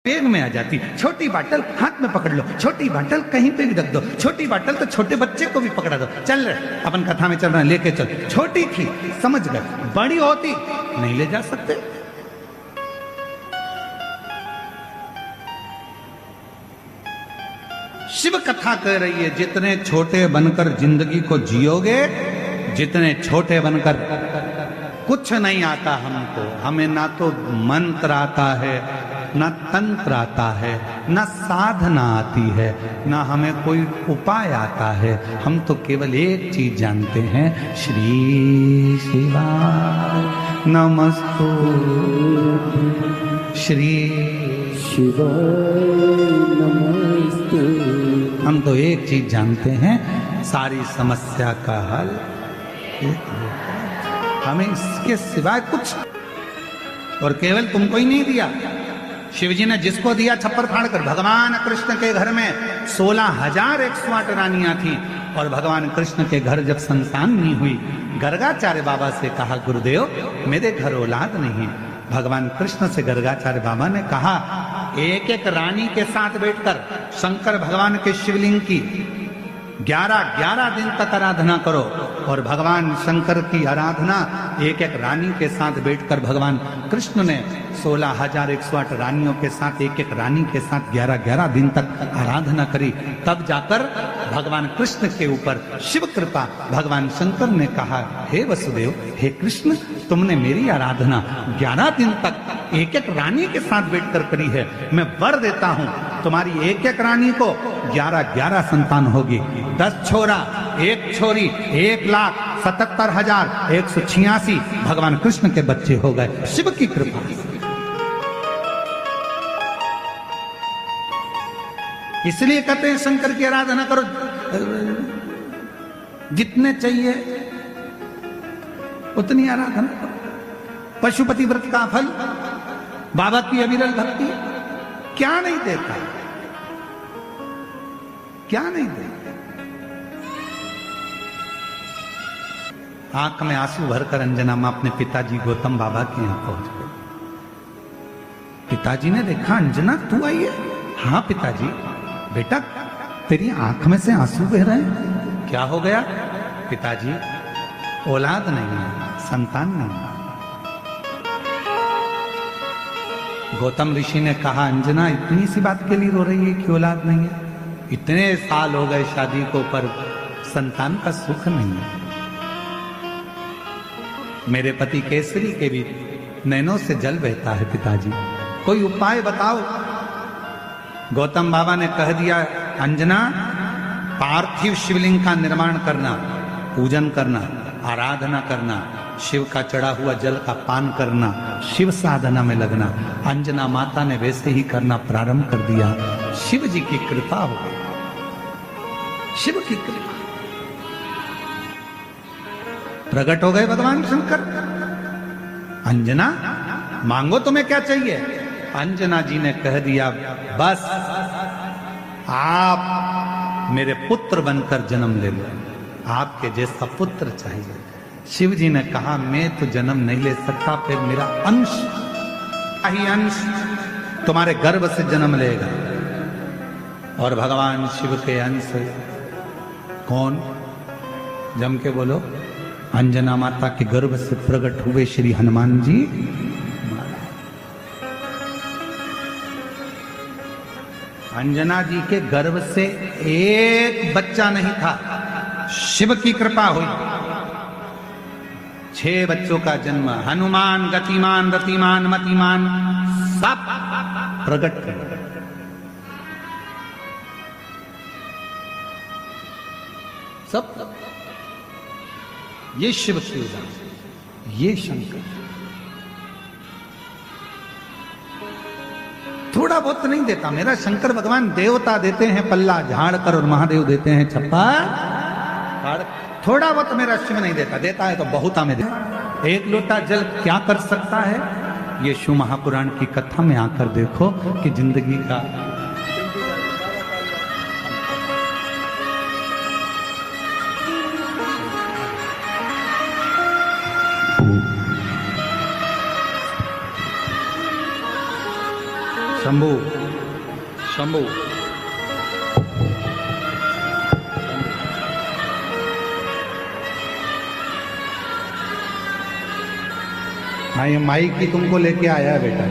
Bag में आ जाती। छोटी बाटल हाथ में पकड़ लो, छोटी बाटल कहीं पे भी रख दो, छोटी बाटल तो छोटे बच्चे को भी पकड़ा दो। चल रहे अपन कथा में चल रहे हैं, लेके चल। छोटी थी समझ गए, बड़ी होती नहीं ले जा सकते। शिव कथा कह रही है, जितने छोटे बनकर जिंदगी को जियोगे, जितने छोटे बनकर कुछ नहीं आता हमको, हमें ना तो मंत्र आता है, ना तंत्र आता है, ना साधना आती है, ना हमें कोई उपाय आता है। हम तो केवल एक चीज जानते हैं, श्री शिवाय नमस्तु, श्री शिवाय नमस्तु। हम तो एक चीज जानते हैं, सारी समस्या का हल हमें इसके सिवाय कुछ, और केवल तुमको ही नहीं दिया, शिवजी ने जिसको दिया छप्पर फाड़ कर। भगवान कृष्ण के घर में 16,108 रानियां थी, और भगवान कृष्ण के घर जब संतान नहीं हुई, गर्गाचार्य बाबा से कहा, गुरुदेव मेरे घर औलाद नहीं है। भगवान कृष्ण से गर्गाचार्य बाबा ने कहा, एक एक रानी के साथ बैठकर शंकर भगवान के शिवलिंग की 11 दिन तक आराधना करो। और भगवान शंकर की आराधना एक एक रानी के साथ बैठकर भगवान कृष्ण ने 16,108 रानियों के साथ, एक एक रानी के साथ 11 दिन तक आराधना करी। तब जाकर भगवान कृष्ण के ऊपर शिव कृपा, भगवान शंकर ने कहा, हे वसुदेव, हे कृष्ण, तुमने मेरी आराधना 11 दिन तक एक एक रानी के साथ बैठकर करी है। मैं वर देता हूं, तुम्हारी एक एक रानी को 11 संतान होगी। 10 छोरा 1 छोरी, 1,77,186 भगवान कृष्ण के बच्चे हो गए, शिव की कृपा। इसलिए कहते हैं शंकर की आराधना करो, जितने चाहिए उतनी आराधना करो। पशुपति व्रत का फल, बाबा की अविरल भक्ति क्या नहीं देता, क्या नहीं देता। आंख में आंसू भरकर अंजना मां अपने पिताजी गौतम बाबा के यहां पहुंच गए। पिताजी ने देखा, अंजना तू आई है? हाँ पिताजी। बेटा तेरी आंख में से आंसू बह रहे हैं, क्या हो गया? पिताजी औलाद नहीं है, संतान नहीं है। गौतम ऋषि ने कहा, अंजना इतनी सी बात के लिए रो रही है कि औलाद नहीं है? इतने साल हो गए शादी को, पर संतान का सुख नहीं है। मेरे पति केसरी के भी नैनों से जल बहता है पिताजी, कोई उपाय बताओ। गौतम बाबा ने कह दिया, अंजना पार्थिव शिवलिंग का निर्माण करना, पूजन करना, आराधना करना, शिव का चढ़ा हुआ जल का पान करना, शिव साधना में लगना। अंजना माता ने वैसे ही करना प्रारंभ कर दिया। शिव जी की कृपा हो गई, शिव की कृपा, प्रकट हो गए भगवान शंकर। अंजना मांगो तुम्हें क्या चाहिए? अंजना जी ने कह दिया, बस आप मेरे पुत्र बनकर जन्म ले लो, आपके जैसा पुत्र चाहिए। शिव जी ने कहा, मैं तो जन्म नहीं ले सकता, फिर मेरा अंश ही अंश तुम्हारे गर्भ से जन्म लेगा। और भगवान शिव के अंश कौन? जम के बोलो। अंजना माता के गर्भ से प्रकट हुए श्री हनुमान जी। अंजना जी के गर्भ से एक बच्चा नहीं था, शिव की कृपा हुई। 6 बच्चों का जन्म, हनुमान, गतिमान, रतिमान, मतिमान, सब प्रकट कर। सब ये शिव की उदाहरण, ये शंकर। थोड़ा बहुत नहीं देता मेरा शंकर भगवान। देवता देते हैं पल्ला झाड़ कर, और महादेव देते हैं छप्पा फाड़। थोड़ा बहुत मेरा शिव नहीं देता, देता है तो बहुत हमें देता। एक लोटा जल क्या कर सकता है? ये शिव महापुराण की कथा में आकर देखो कि जिंदगी का शंभु शंभु हाँ, ये माई की तुमको लेके आया बेटा।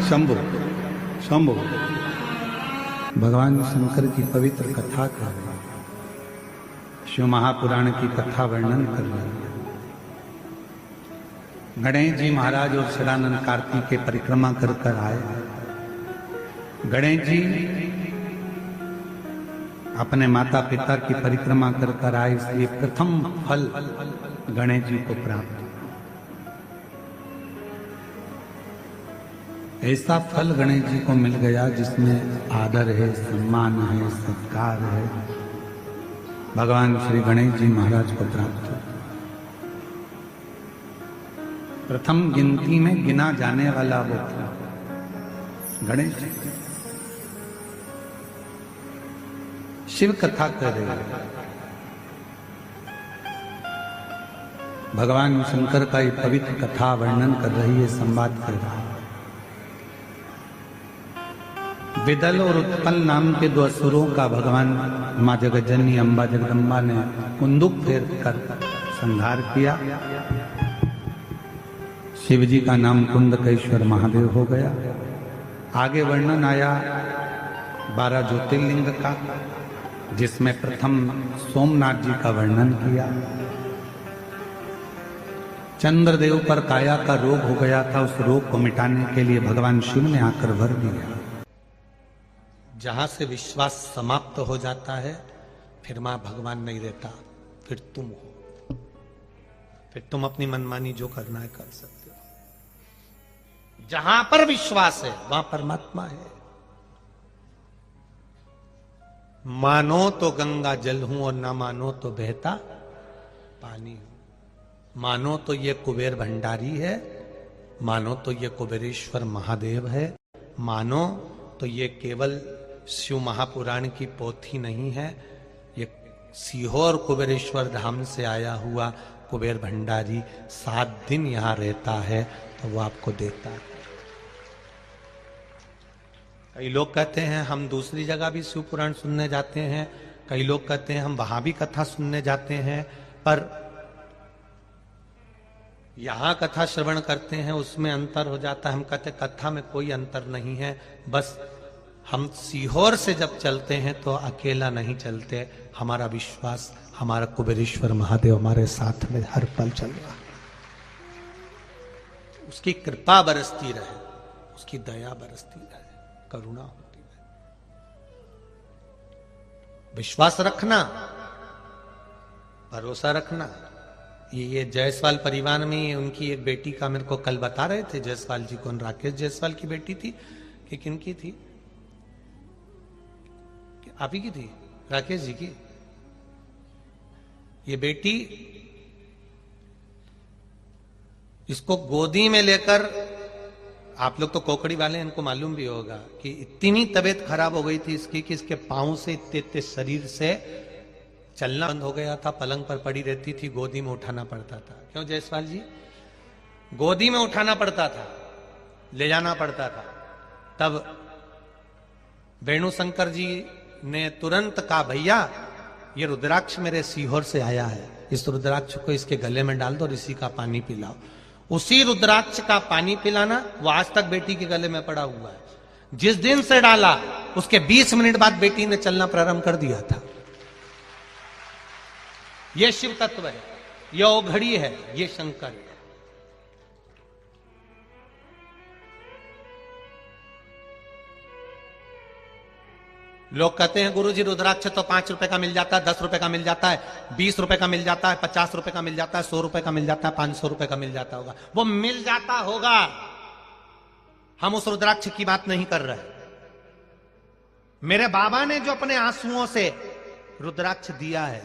शंभु शंभु भगवान शंकर की पवित्र कथा कर रहे हैं, शिव महापुराण की कथा वर्णन कर रहे हैं। गणेश जी महाराज और सदानंद कार्तिक के परिक्रमा कर कर आए। गणेश जी अपने माता पिता की परिक्रमा कर कर आए, इसलिए प्रथम फल गणेश जी को प्राप्त। ऐसा फल गणेश जी को मिल गया जिसमें आदर है, सम्मान है, सत्कार है, भगवान श्री गणेश जी महाराज को प्राप्त हो। प्रथम गिनती में गिना जाने वाला वो गणेश जी। शिव कथा कर रहे हैं, भगवान शंकर का ये पवित्र कथा वर्णन कर रही है, संवाद कर रहा है। विदल और उत्पल नाम के दो असुरों का भगवान माँ जगज्जननी अम्बा जगदम्बा ने कुंदुक फेर कर संहार किया। शिव जी का नाम कुंदकेश्वर महादेव हो गया। आगे वर्णन आया 12 ज्योतिर्लिंग का, जिसमें प्रथम सोमनाथ जी का वर्णन किया। चंद्रदेव पर काया का रोग हो गया था, उस रोग को मिटाने के लिए भगवान शिव ने आकर वर दिया। जहां से विश्वास समाप्त हो जाता है, फिर मां भगवान नहीं रहता, फिर तुम हो, फिर तुम अपनी मनमानी जो करना है कर सकते हो। जहां पर विश्वास है वहां परमात्मा है। मानो तो गंगा जल हूं और ना मानो तो बहता पानी हूं। मानो तो ये कुबेर भंडारी है, मानो तो ये कुबेरेश्वर महादेव है, मानो तो ये केवल शिव महापुराण की पोथी नहीं है, ये सीहोर कुबेरेश्वर धाम से आया हुआ कुबेर भंडारी 7 दिन यहां रहता है, तो वो आपको देता है। कई लोग कहते हैं हम दूसरी जगह भी शिव पुराण सुनने जाते हैं, कई लोग कहते हैं हम वहां भी कथा सुनने जाते हैं, पर यहां कथा श्रवण करते हैं उसमें अंतर हो जाता है। हम कहते कथा में कोई अंतर नहीं है, बस हम सीहोर से जब चलते हैं तो अकेला नहीं चलते, हमारा विश्वास, हमारा कुबेरेश्वर महादेव हमारे साथ में हर पल चल रहा है। उसकी कृपा बरसती रहे, उसकी दया बरसती रहे, करुणा होती रहे। विश्वास रखना, भरोसा रखना। ये जायसवाल परिवार में उनकी एक बेटी का मेरे को कल बता रहे थे जायसवाल जी, कौन राकेश जायसवाल की बेटी थी कि किनकी थी? आप ही की थी, राकेश जी की। ये बेटी इसको गोदी में लेकर, आप लोग तो कोकड़ी वाले, इनको मालूम भी होगा कि इतनी तबीयत खराब हो गई थी इसकी कि इसके पांव से इतने शरीर से चलना बंद हो गया था, पलंग पर पड़ी रहती थी, गोदी में उठाना पड़ता था। क्यों जायसवाल जी? गोदी में उठाना पड़ता था, ले जाना पड़ता था। तब वेणु शंकर जी ने तुरंत कहा, भैया ये रुद्राक्ष मेरे सीहोर से आया है, इस रुद्राक्ष को इसके गले में डाल दो और इसी का पानी पिलाओ। उसी रुद्राक्ष का पानी पिलाना वो आज तक बेटी के गले में पड़ा हुआ है। जिस दिन से डाला उसके 20 मिनट बाद बेटी ने चलना प्रारंभ कर दिया था। ये शिव तत्व है, ये ओघड़ी है, ये शंकर है। लोग कहते हैं गुरुजी रुद्राक्ष तो 5 रुपए का मिल जाता है, 10 रुपए का मिल जाता है, 20 रुपए का मिल जाता है, 50 रुपए का मिल जाता है, 100 रुपए का मिल जाता है, 500 रुपए का मिल जाता होगा। वो मिल जाता होगा, हम उस रुद्राक्ष की बात नहीं कर रहे। मेरे बाबा ने जो अपने आंसुओं से रुद्राक्ष दिया है,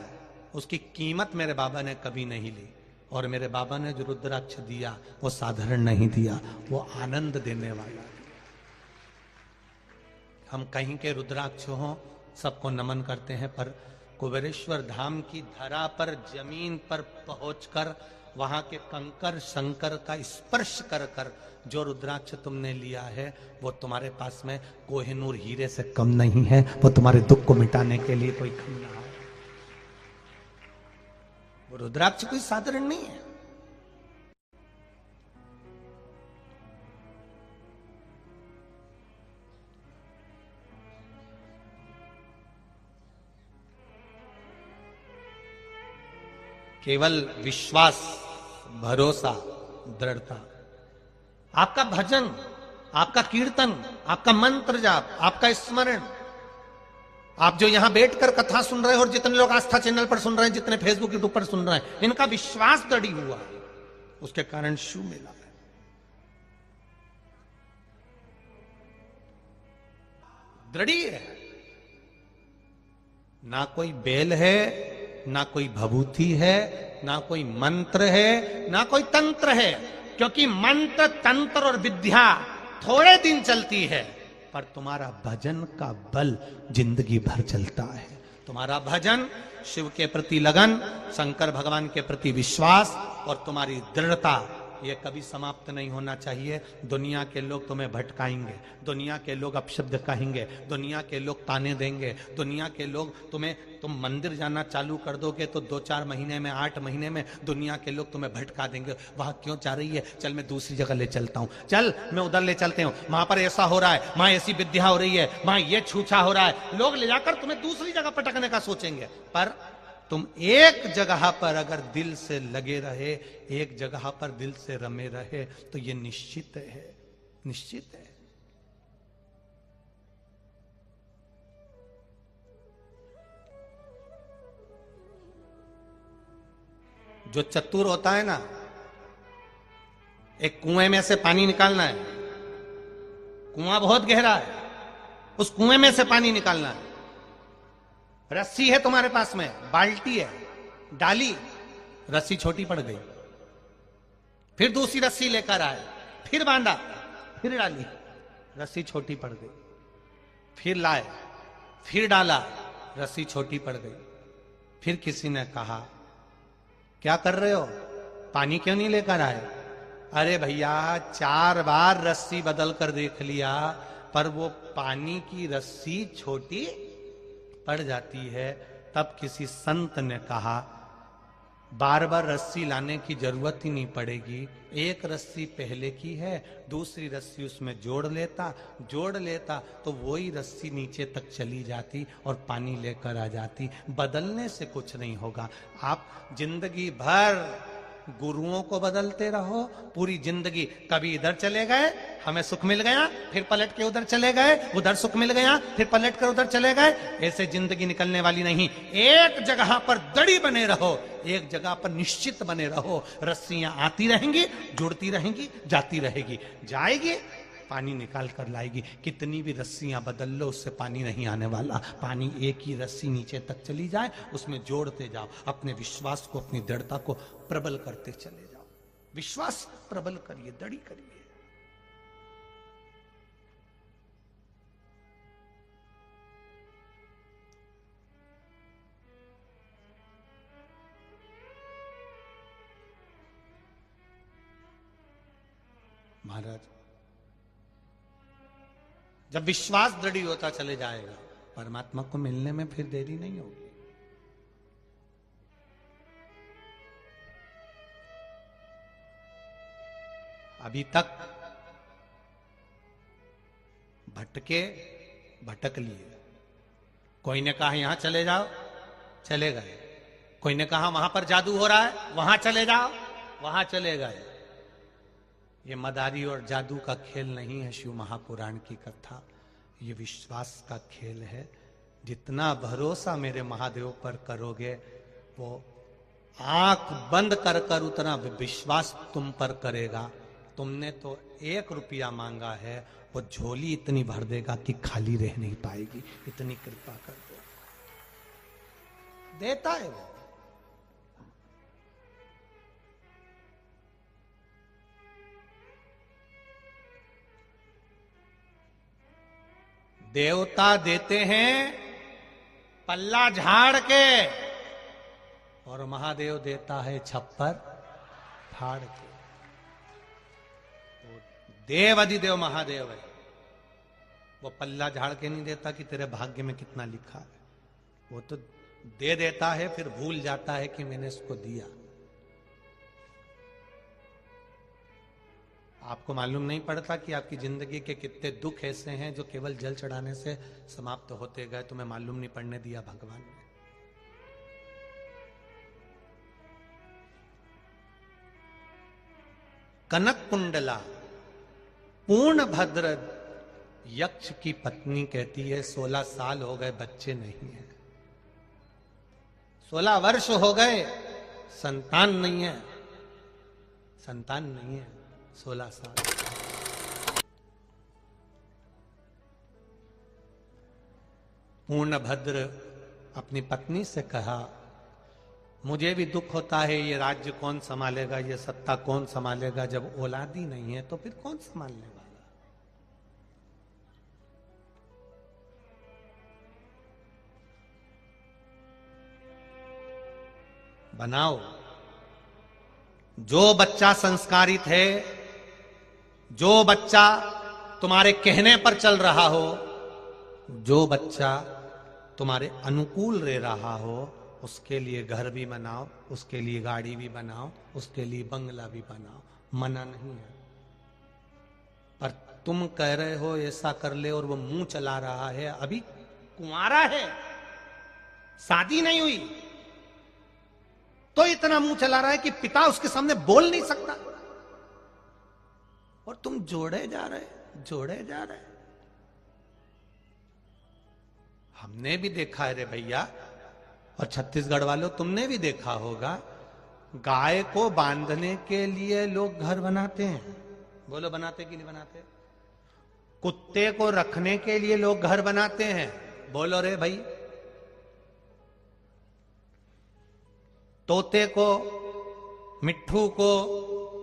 उसकी कीमत मेरे बाबा ने कभी नहीं ली। और मेरे बाबा ने जो रुद्राक्ष दिया वो साधारण नहीं दिया, वो आनंद देने वाला। हम कहीं के रुद्राक्ष हों, सबको नमन करते हैं, पर कुबेरेश्वर धाम की धरा पर, जमीन पर पहुंचकर वहां के कंकर शंकर का स्पर्श कर कर जो रुद्राक्ष तुमने लिया है वो तुम्हारे पास में कोहिनूर हीरे से कम नहीं है। वो तुम्हारे दुख को मिटाने के लिए कोई कम ना है। वो रुद्राक्ष कोई साधारण नहीं है। केवल विश्वास, भरोसा, दृढ़ता, आपका भजन, आपका कीर्तन, आपका मंत्र जाप, आपका स्मरण, आप जो यहां बैठकर कथा सुन रहे हो और जितने लोग आस्था चैनल पर सुन रहे हैं, जितने फेसबुक यूट्यूब पर सुन रहे हैं, इनका विश्वास दृढ़ हुआ है, उसके कारण शिव मिला है। दृढ़ है। ना कोई बेल है, ना कोई भभूति है, ना कोई मंत्र है, ना कोई तंत्र है, क्योंकि मंत्र, तंत्र और विद्या थोड़े दिन चलती है, पर तुम्हारा भजन का बल जिंदगी भर चलता है। तुम्हारा भजन, शिव के प्रति लगन, शंकर भगवान के प्रति विश्वास और तुम्हारी दृढ़ता, ये कभी समाप्त नहीं होना चाहिए। दुनिया के लोग तुम्हें भटकाएंगे, दुनिया के लोग अपशब्द कहेंगे, दुनिया के लोग ताने देंगे, दुनिया के लोग तुम मंदिर जाना चालू कर दोगे तो 2-4 महीने में, 8 महीने में दुनिया के लोग तुम्हें भटका देंगे। वहां क्यों जा रही है? चल मैं दूसरी जगह ले चलता हूं, चल मैं उधर ले चलते हूं, वहां पर ऐसा हो रहा है, वहां ऐसी विद्या हो रही है, वहां ये छूछा हो रहा है। लोग ले जाकर तुम्हें दूसरी जगह पटकने का सोचेंगे, पर तुम एक जगह पर अगर दिल से लगे रहे, एक जगह पर दिल से रमे रहे, तो ये निश्चित है, निश्चित है। जो चतुर होता है ना, एक कुएं में से पानी निकालना है, कुआं बहुत गहरा है, उस कुएं में से पानी निकालना है। रस्सी है तुम्हारे पास में, बाल्टी है, डाली, रस्सी छोटी पड़ गई, फिर दूसरी रस्सी लेकर आए, फिर बांधा, फिर डाली, रस्सी छोटी पड़ गई, फिर लाए, फिर डाला, रस्सी छोटी पड़ गई। फिर किसी ने कहा, क्या कर रहे हो, पानी क्यों नहीं लेकर आए? अरे भैया 4 बार रस्सी बदल कर देख लिया, पर वो पानी की रस्सी छोटी पड़ जाती है। तब किसी संत ने कहा, बार बार रस्सी लाने की जरूरत ही नहीं पड़ेगी, एक रस्सी पहले की है, दूसरी रस्सी उसमें जोड़ लेता तो वही रस्सी नीचे तक चली जाती और पानी लेकर आ जाती। बदलने से कुछ नहीं होगा। आप जिंदगी भर गुरुओं को बदलते रहो, पूरी जिंदगी कभी इधर चले गए, हमें सुख मिल गया, फिर पलट के उधर चले गए, उधर सुख मिल गया, फिर पलट कर उधर चले गए, ऐसे जिंदगी निकलने वाली नहीं। एक जगह पर दड़ी बने रहो, एक जगह पर निश्चित बने रहो। रस्सियां आती रहेंगी, जुड़ती रहेंगी, जाती रहेगी, जाएगी, पानी निकाल कर लाएगी। कितनी भी रस्सियां बदल लो, उससे पानी नहीं आने वाला। पानी एक ही रस्सी नीचे तक चली जाए, उसमें जोड़ते जाओ, अपने विश्वास को, अपनी दृढ़ता को प्रबल करते चले जाओ। विश्वास प्रबल करिए, दृढ़ करिए। महाराज, जब विश्वास दृढ़ होता चले जाएगा, परमात्मा को मिलने में फिर देरी नहीं होगी। अभी तक भटक लिए। कोई ने कहा यहां चले जाओ, चले गए। कोई ने कहा वहां पर जादू हो रहा है, वहां चले जाओ, वहां चले गए। ये मदारी और जादू का खेल नहीं है शिव महापुराण की कथा, ये विश्वास का खेल है। जितना भरोसा मेरे महादेव पर करोगे, वो आंख बंद कर कर उतना विश्वास तुम पर करेगा। तुमने तो 1 रुपया मांगा है, वो झोली इतनी भर देगा कि खाली रह नहीं पाएगी। इतनी कृपा कर दो, देता है वो। देवता देते हैं पल्ला झाड़ के, और महादेव देता है छप्पर झाड़ के। वो देव अधिदेव महादेव है, वो पल्ला झाड़ के नहीं देता कि तेरे भाग्य में कितना लिखा है, वो तो दे देता है, फिर भूल जाता है कि मैंने इसको दिया। आपको मालूम नहीं पड़ता कि आपकी जिंदगी के कितने दुख ऐसे हैं जो केवल जल चढ़ाने से समाप्त होते गए, तुम्हें मालूम नहीं पड़ने दिया भगवान ने। कनक कुंडला पूर्ण भद्र यक्ष की पत्नी कहती है 16 साल हो गए बच्चे नहीं है, 16 वर्ष हो गए संतान नहीं है, संतान नहीं है, 16 साल। पूर्णभद्र अपनी पत्नी से कहा, मुझे भी दुख होता है, ये राज्य कौन संभालेगा, ये सत्ता कौन संभालेगा, जब औलाद ही नहीं है तो फिर कौन संभालने वाला। बनाओ, जो बच्चा संस्कारित है, जो बच्चा तुम्हारे कहने पर चल रहा हो, जो बच्चा तुम्हारे अनुकूल रह रहा हो, उसके लिए घर भी बनाओ, उसके लिए गाड़ी भी बनाओ, उसके लिए बंगला भी बनाओ, मना नहीं है। पर तुम कह रहे हो ऐसा कर ले और वो मुंह चला रहा है, अभी कुंवारा है, शादी नहीं हुई, तो इतना मुंह चला रहा है कि पिता उसके सामने बोल नहीं सकता, और तुम जोड़े जा रहे, जोड़े जा रहे। हमने भी देखा है रे भैया, और छत्तीसगढ़ वालों तुमने भी देखा होगा, गाय को बांधने के लिए लोग घर बनाते हैं। बोलो, बनाते कि नहीं बनाते? कुत्ते को रखने के लिए लोग घर बनाते हैं। बोलो रे भाई। तोते को, मिट्ठू को,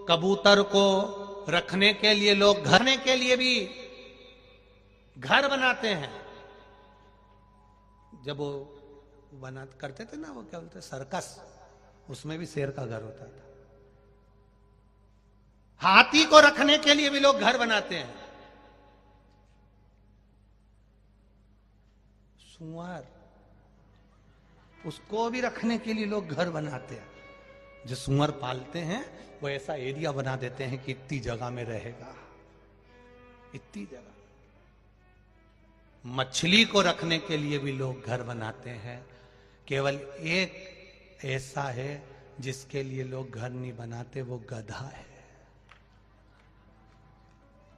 कबूतर को रखने के लिए लोग घरने के लिए भी घर बनाते हैं। जब वो बना करते थे ना, वो क्या बोलते, सर्कस, उसमें भी शेर का घर होता था। हाथी को रखने के लिए भी लोग घर बनाते हैं। सुअर, उसको भी रखने के लिए लोग घर बनाते हैं। जो सुअर पालते हैं वो ऐसा एरिया बना देते हैं कि इतनी जगह में रहेगा, इतनी जगह। मछली को रखने के लिए भी लोग घर बनाते हैं। केवल एक ऐसा है जिसके लिए लोग घर नहीं बनाते, वो गधा है।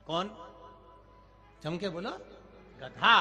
कौन? चमके बोलो, गधा।